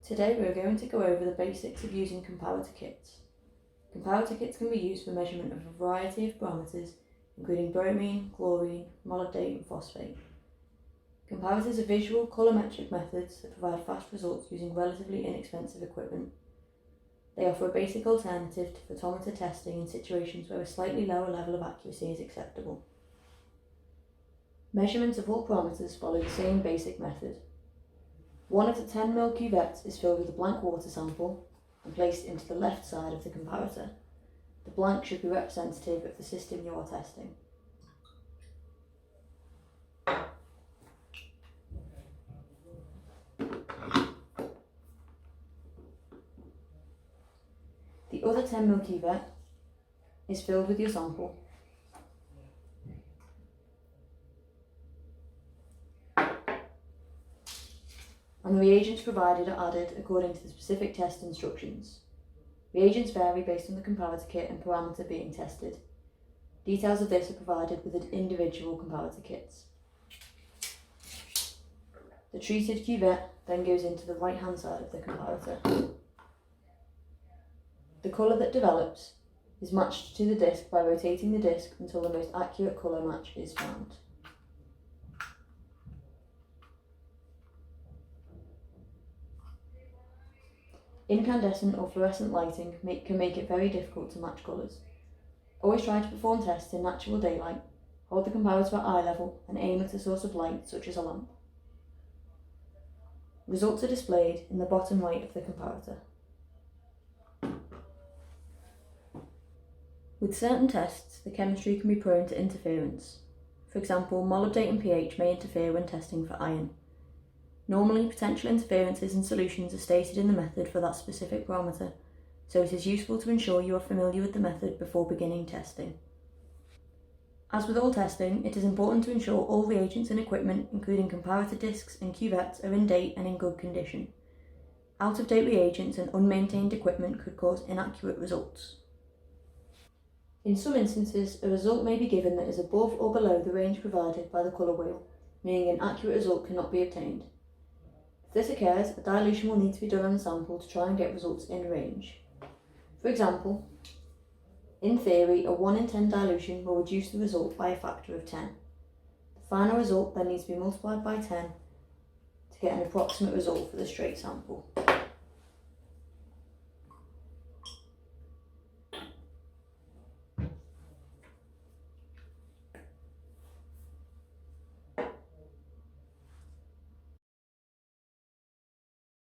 Today we are going to go over the basics of using comparator kits. Comparator kits can be used for measurement of a variety of parameters, including bromine, chlorine, molybdate and phosphate. Comparators are visual, colorimetric methods that provide fast results using relatively inexpensive equipment. They offer a basic alternative to photometer testing in situations where a slightly lower level of accuracy is acceptable. Measurements of all parameters follow the same basic method. One of the 10 ml cuvettes is filled with a blank water sample and placed into the left side of the comparator. The blank should be representative of the system you are testing. The other 10 ml cuvette is filled with your sample. And the reagents provided are added according to the specific test instructions. Reagents vary based on the comparator kit and parameter being tested. Details of this are provided with the individual comparator kits. The treated cuvette then goes into the right hand side of the comparator. The colour that develops is matched to the disc by rotating the disc until the most accurate colour match is found. Incandescent or fluorescent lighting can make it very difficult to match colours. Always try to perform tests in natural daylight, hold the comparator at eye level and aim at a source of light such as a lamp. Results are displayed in the bottom right of the comparator. With certain tests, the chemistry can be prone to interference. For example, molybdate and pH may interfere when testing for iron. Normally, potential interferences in solutions are stated in the method for that specific parameter, so it is useful to ensure you are familiar with the method before beginning testing. As with all testing, it is important to ensure all reagents and equipment, including comparator discs and cuvettes, are in date and in good condition. Out-of-date reagents and unmaintained equipment could cause inaccurate results. In some instances, a result may be given that is above or below the range provided by the colour wheel, meaning an accurate result cannot be obtained. If this occurs, a dilution will need to be done on the sample to try and get results in range. For example, in theory, a 1 in 10 dilution will reduce the result by a factor of 10. The final result then needs to be multiplied by 10 to get an approximate result for the straight sample.